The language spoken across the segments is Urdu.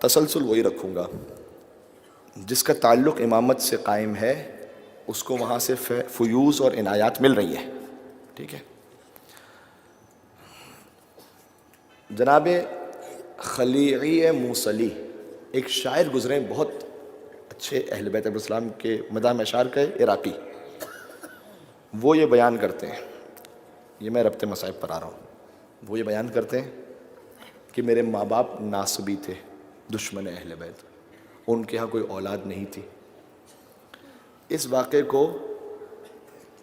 تسلسل وہی رکھوں گا جس کا تعلق امامت سے قائم ہے، اس کو وہاں سے فیوز اور عنایات مل رہی ہیں. ٹھیک ہے. جناب خلیعی موصلی ایک شاعر گزرے بہت اچھے اہل بیت علیہ السلام کے مداح میں اشعار کے عراقی، وہ یہ بیان کرتے ہیں، یہ میں ربط مصائب پر آ رہا ہوں، وہ یہ بیان کرتے ہیں کہ میرے ماں باپ ناصبی تھے، دشمن اہل بیت، ان کے ہاں کوئی اولاد نہیں تھی. اس واقعے کو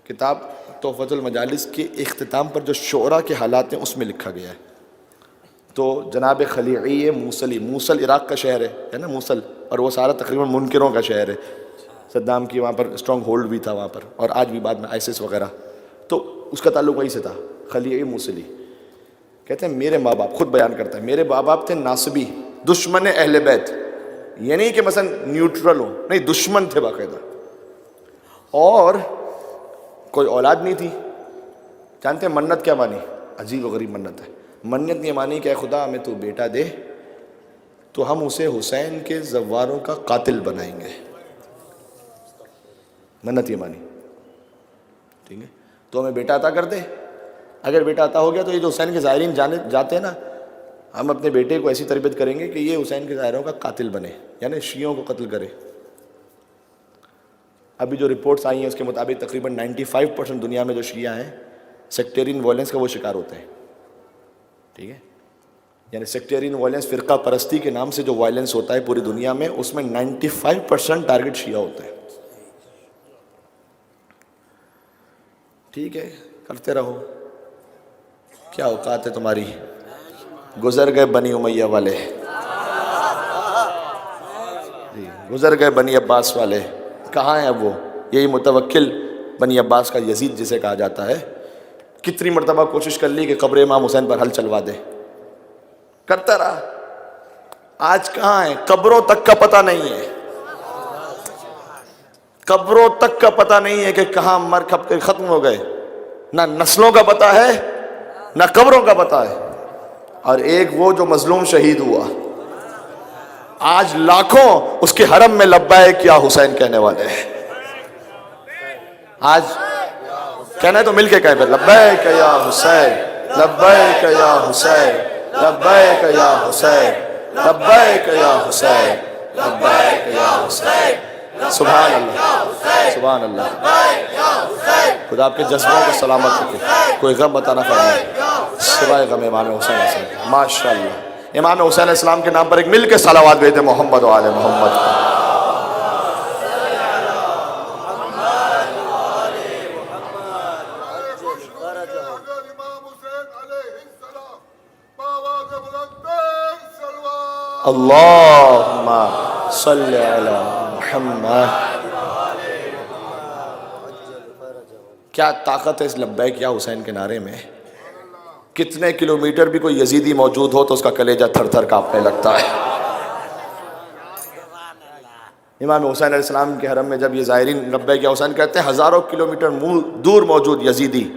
کتاب تحفۃ المجالس کے اختتام پر جو شعراء کے حالات ہیں اس میں لکھا گیا ہے. تو جناب خلیعی موصلی، موصل عراق کا شہر ہے نا موصل، اور وہ سارا تقریباً منکروں کا شہر ہے. صدام کی وہاں پر اسٹرانگ ہولڈ بھی تھا وہاں پر، اور آج بھی بعد میں آئیسس وغیرہ، تو اس کا تعلق وہیں سے تھا. خلیعی موصلی کہتے ہیں میرے ماں باپ، خود بیان کرتا ہے، میرے ماں باپ تھے ناصبی، دشمن اہل بیت. یہ نہیں کہ مثلا نیوٹرل ہو، نہیں، دشمن تھے باقاعدہ، اور کوئی اولاد نہیں تھی. جانتے ہیں منت کیا مانی؟ عجیب و غریب منت ہے. منت یہ مانی کہ اے خدا ہمیں تو بیٹا دے تو ہم اسے حسین کے زواروں کا قاتل بنائیں گے. منت یہ مانی، ٹھیک ہے، تو ہمیں بیٹا عطا کر دے. اگر بیٹا عطا ہو گیا تو یہ جو حسین کے زائرین جاتے ہیں نا، ہم اپنے بیٹے کو ایسی تربیت کریں گے کہ یہ حسین کے زائروں کا قاتل بنے، یعنی شیعوں کو قتل کرے. ابھی جو رپورٹس آئی ہیں اس کے مطابق تقریباً 95% دنیا میں جو شیعہ ہیں سیکٹیرین وائلنس کا وہ شکار ہوتے ہیں. ٹھیک ہے، یعنی سیکٹیرین وائلنس، فرقہ پرستی کے نام سے جو وائلنس ہوتا ہے پوری دنیا میں، اس میں 95% ٹارگٹ شیعہ ہوتا ہے. ٹھیک ہے، کرتے رہو، کیا اوقات ہے تمہاری. گزر گئے بنی امیہ والے، گزر گئے بنی عباس والے، کہاں ہیں اب وہ؟ یہی متوکل بنی عباس کا یزید جسے کہا جاتا ہے، کتنی مرتبہ کوشش کر لی کہ قبر امام حسین پر حل چلوا دے، کرتا رہا. آج کہاں ہے؟ قبروں تک کا پتہ نہیں ہے، قبروں تک کا پتہ نہیں ہے کہ کہاں مر کھپ کے ختم ہو گئے. نہ نسلوں کا پتہ ہے، نہ قبروں کا پتہ ہے. اور ایک وہ جو مظلوم شہید ہوا، آج لاکھوں اس کے حرم میں لبیک یا حسین کہنے والے ہیں. آج کہنا ہے تو مل کے کہہ پھر، لبیک یا حسین، لبیک یا حسین، لبیک یا حسین، لبیک یا حسین، لبیک یا حسین. سبحان اللہ، سبحان اللہ. خدا آپ کے جذبوں کو سلامت رکھے، کوئی غم عطا نہ فرمائے سوائے غم امام حسین علیہ السلام. ماشاء اللہ. امام حسین علیہ السلام کے نام پر ایک مل کے صلوات بھیجتے محمد و آل محمد. اللہم صلی علی محمد. کیا طاقت ہے اس لبیک یا حسین کے نعرے میں. کتنے کلومیٹر بھی کوئی یزیدی موجود ہو تو اس کا کلیجہ تھر تھر کانپنے لگتا ہے. امام حسین علیہ السلام کے حرم میں جب یہ زائرین لبیک یا حسین کہتے ہیں، ہزاروں کلومیٹر دور موجود یزیدی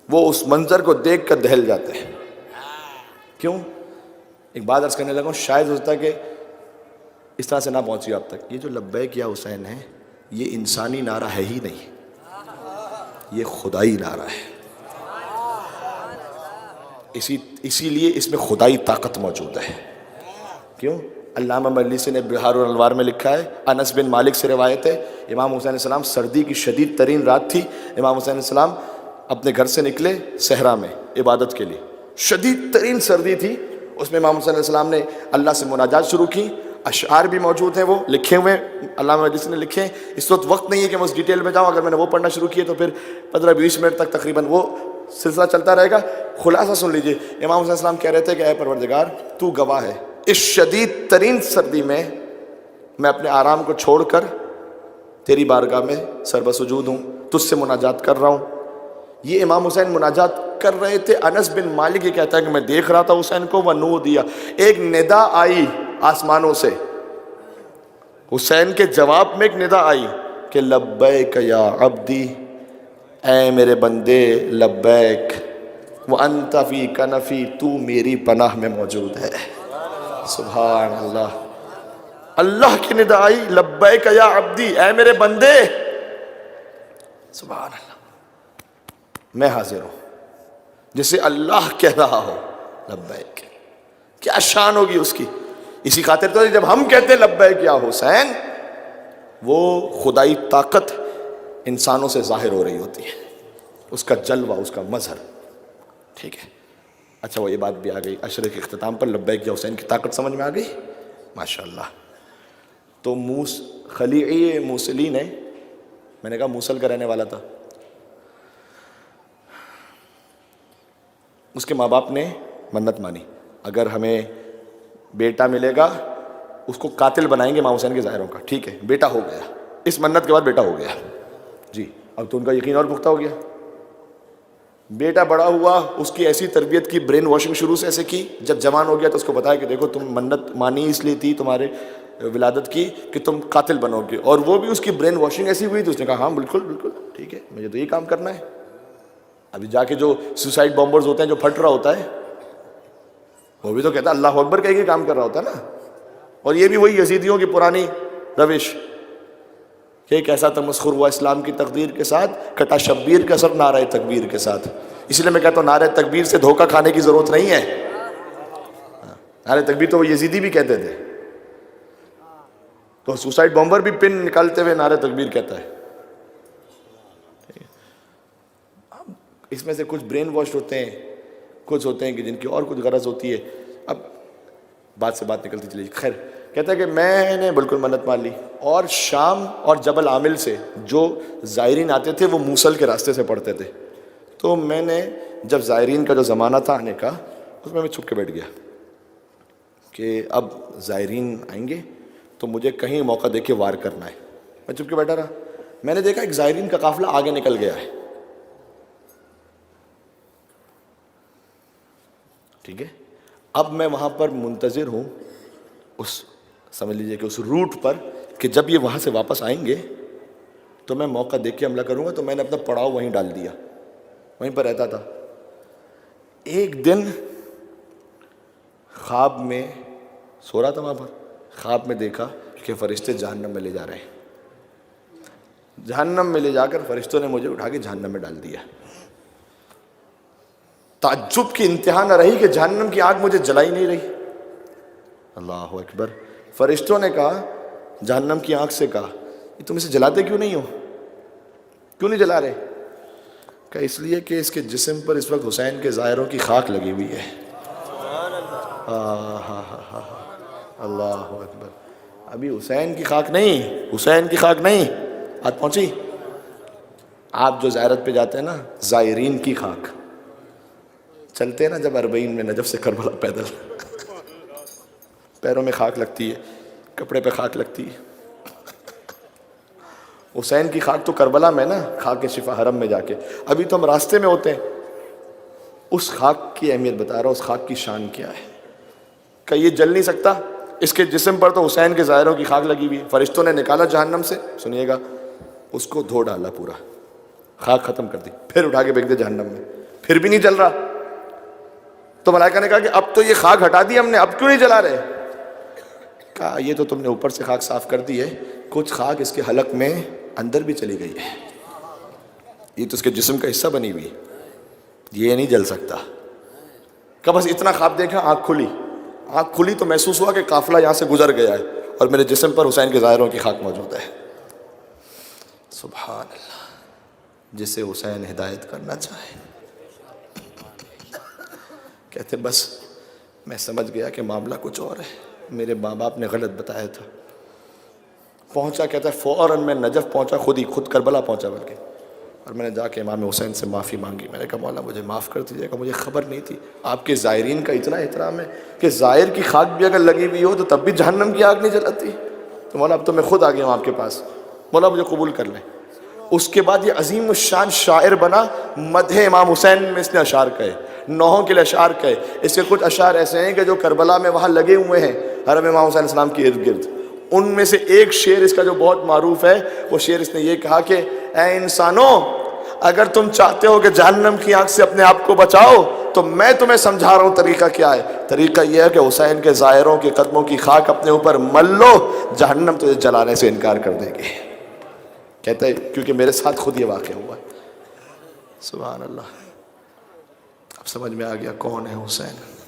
وہ اس منظر کو دیکھ کر دہل جاتے ہیں. کیوں؟ ایک بات عرض کرنے لگا ہوں، شاید ہوتا ہے کہ اس طرح سے نہ پہنچی آپ تک. یہ جو لبیک یا حسین ہے یہ انسانی نعرہ ہے ہی نہیں، یہ خدائی نعرہ ہے. اسی لیے اس میں خدائی طاقت موجود ہے. کیوں؟ علامہ مجلسی نے بہار الانوار میں لکھا ہے، انس بن مالک سے روایت ہے، امام حسین علیہ السلام، سردی کی شدید ترین رات تھی، امام حسین علیہ السلام اپنے گھر سے نکلے صحرا میں عبادت کے لیے، شدید ترین سردی تھی. اس میں امام حسین علیہ السلام نے اللہ سے مناجات شروع کی. اشعار بھی موجود ہیں، وہ لکھے ہوئے علامہ مجلسی نے لکھے. اس وقت نہیں ہے کہ میں اس ڈیٹیل میں جاؤں، اگر میں نے وہ پڑھنا شروع کیے تو پھر 15-20 منٹ تک تقریباً وہ سلسلہ چلتا رہے گا. خلاصہ سن لیجئے. امام حسین السلام کہہ رہے تھے کہ اے پروردگار تو گواہ ہے، اس شدید ترین سردی میں میں اپنے آرام کو چھوڑ کر تیری بارگاہ میں سربسجود ہوں، تجھ سے مناجات کر رہا ہوں. یہ امام حسین مناجات کر رہے تھے. انس بن مالک یہ کہتا ہے کہ میں دیکھ رہا تھا حسین کو، وہ نو دیا، ایک ندا آئی آسمانوں سے، حسین کے جواب میں ایک ندا آئی کہ لبیک یا عبدی، اے میرے بندے لبیک، وانت فی کنفی، تو میری پناہ میں موجود ہے. سبحان اللہ. اللہ کی ندا آئی لبیک یا عبدی، اے میرے بندے. سبحان اللہ، میں حاضر ہوں. جسے اللہ کہہ رہا ہو لبیک، کیا شان ہوگی اس کی. اسی خاطر تو جب ہم کہتے ہیں لبیک یا حسین، وہ خدائی طاقت انسانوں سے ظاہر ہو رہی ہوتی ہے، اس کا جلوہ، اس کا مظہر. ٹھیک ہے. اچھا وہ یہ بات بھی آ گئی عشرے کے اختتام پر، لبیک یا حسین کی طاقت سمجھ میں آ گئی. ماشاءاللہ. تو خلیعی موصلی نے، میں نے کہا موصل کا رہنے والا تھا، اس کے ماں باپ نے منت مانی، اگر ہمیں بیٹا ملے گا اس کو قاتل بنائیں گے امام حسین کے ظاہروں کا. ٹھیک ہے، بیٹا ہو گیا. اس منت کے بعد بیٹا ہو گیا. جی اب تو ان کا یقین اور پختہ ہو گیا. بیٹا بڑا ہوا، اس کی ایسی تربیت کی، برین واشنگ شروع سے ایسے کی. جب جوان ہو گیا تو اس کو بتایا کہ دیکھو تم منت مانی اس لیے تھی تمہارے ولادت کی کہ تم قاتل بنو گے، اور وہ بھی اس کی برین واشنگ ایسی ہوئی تو اس نے کہا ہاں بالکل بالکل ٹھیک ہے، مجھے تو یہ کام کرنا ہے. ابھی جا کے جو سوسائڈ بامبرز ہوتے ہیں، جو پھٹ رہا ہوتا ہے، وہ بھی تو کہتا ہے اللہ اکبر کہہ کے کام کر رہا ہوتا ہے نا. اور یہ بھی وہی یزیدیوں کی پرانی روش کہ ایک ایسا تمسخر ہوا اسلام کی تقدیر کے ساتھ، کٹا شبیر کا سر نعرہ تکبیر کے ساتھ. اس لیے میں کہتا ہوں نعرہ تکبیر سے دھوکہ کھانے کی ضرورت نہیں ہے. نعرہ تکبیر تو وہ یزیدی بھی کہتے تھے، تو سوسائڈ بامبر بھی پن نکالتے ہوئے نعرہ تکبیر کہتا ہے. اس میں سے کچھ برین واش ہوتے ہیں، کچھ ہوتے ہیں کہ جن کی اور کچھ غرض ہوتی ہے. اب بات سے بات نکلتی چلی. خیر، کہتا ہے کہ میں نے بالکل منت مان لی، اور شام اور جبل عامل سے جو زائرین آتے تھے وہ موصل کے راستے سے پڑھتے تھے. تو میں نے جب زائرین کا جو زمانہ تھا آنے کا، اس میں چھپ کے بیٹھ گیا کہ اب زائرین آئیں گے تو مجھے کہیں موقع دے کے وار کرنا ہے. میں چھپ کے بیٹھا رہا. میں نے دیکھا ایک زائرین کا قافلہ آگے نکل گیا ہے. ٹھیک ہے. اب میں وہاں پر منتظر ہوں، اس سمجھ لیجئے کہ اس روٹ پر، کہ جب یہ وہاں سے واپس آئیں گے تو میں موقع دیکھ کے حملہ کروں گا. تو میں نے اپنا پڑاؤ وہیں ڈال دیا، وہیں پر رہتا تھا. ایک دن خواب میں سو رہا تھا وہاں پر، خواب میں دیکھا کہ فرشتے جہنم میں لے جا رہے ہیں. جہنم میں لے جا کر فرشتوں نے مجھے اٹھا کے جہنم میں ڈال دیا. تعجب کی انتہا نہ رہی کہ جہنم کی آگ مجھے جلائی نہیں رہی. اللہ اکبر. فرشتوں نے کہا، جہنم کی آگ سے کہا، یہ تم اسے جلاتے کیوں نہیں ہو، کیوں نہیں جلا رہے؟ کہ اس لیے کہ اس کے جسم پر اس وقت حسین کے ظاہروں کی خاک لگی ہوئی ہے. اللہ اکبر. ابھی حسین کی خاک نہیں، حسین کی خاک نہیں آج پہنچی. آپ جو زیارت پہ جاتے ہیں نا، زائرین کی خاک چلتے ہیں نا، جب اربعین میں نجف سے کربلا پیدل، پیروں میں خاک لگتی ہے، کپڑے پہ خاک لگتی ہے. حسین کی خاک تو کربلا میں نا، خاک شفا حرم میں جا کے. ابھی تو ہم راستے میں ہوتے ہیں. اس خاک کی اہمیت بتا رہا ہوں، اس خاک کی شان کیا ہے. کہ یہ جل نہیں سکتا، اس کے جسم پر تو حسین کے ظاہروں کی خاک لگی ہوئی. فرشتوں نے نکالا جہنم سے، سنیے گا، اس کو دھو ڈالا، پورا خاک ختم کر دی، پھر اٹھا کے پھینک دے جہنم میں، پھر بھی نہیں جل رہا. تو ملائکہ نے کہا کہ اب تو یہ خاک ہٹا دی ہم نے، اب کیوں نہیں جلا رہے؟ کہا یہ تو تم نے اوپر سے خاک صاف کر دی ہے، کچھ خاک اس کے حلق میں اندر بھی چلی گئی ہے، یہ تو اس کے جسم کا حصہ بنی ہوئی، یہ نہیں جل سکتا. کہ بس اتنا خواب دیکھا، آنکھ کھلی تو محسوس ہوا کہ قافلہ یہاں سے گزر گیا ہے اور میرے جسم پر حسین کے ظاہروں کی خاک موجود ہے. سبحان اللہ. جسے حسین ہدایت کرنا چاہے. کہتے بس میں سمجھ گیا کہ معاملہ کچھ اور ہے، میرے ماں باپ نے غلط بتایا تھا. پہنچا، کہتا ہے فوراً میں نجف پہنچا، خود کربلا پہنچا بلکہ، اور میں نے جا کے امام حسین سے معافی مانگی. میں نے کہا مولا مجھے معاف کر دیجیے گا، مجھے خبر نہیں تھی. آپ کے زائرین کا اتنا احترام ہے کہ زائر کی خاک بھی اگر لگی ہوئی ہو تو تب بھی جہنم کی آگ نہیں جلاتی. تو مولا اب تو میں خود آ گیا ہوں آپ کے پاس، مولا مجھے قبول کر لیں. اس کے بعد یہ عظیم الشان شاعر بنا. مدح امام حسین میں اس نے اشعار کہے، نوحوں کے لیے اشعار کہے. اس کے کچھ اشعار ایسے ہیں کہ جو کربلا میں وہاں لگے ہوئے ہیں حرم امام حسین علیہ السلام کے ارد گرد. ان میں سے ایک شعر اس کا جو بہت معروف ہے، وہ شعر اس نے یہ کہا کہ اے انسانوں، اگر تم چاہتے ہو کہ جہنم کی آگ سے اپنے آپ کو بچاؤ تو میں تمہیں سمجھا رہا ہوں طریقہ کیا ہے. طریقہ یہ ہے کہ حسین کے ظاہروں کے قدموں کی خاک اپنے اوپر مل لو، جہنم تجھے جلانے سے انکار کر دے گی. کہتے ہیں کیونکہ میرے ساتھ خود یہ واقع ہوا ہے. سبحان اللہ. اب سمجھ میں آ گیا کون ہے حسین.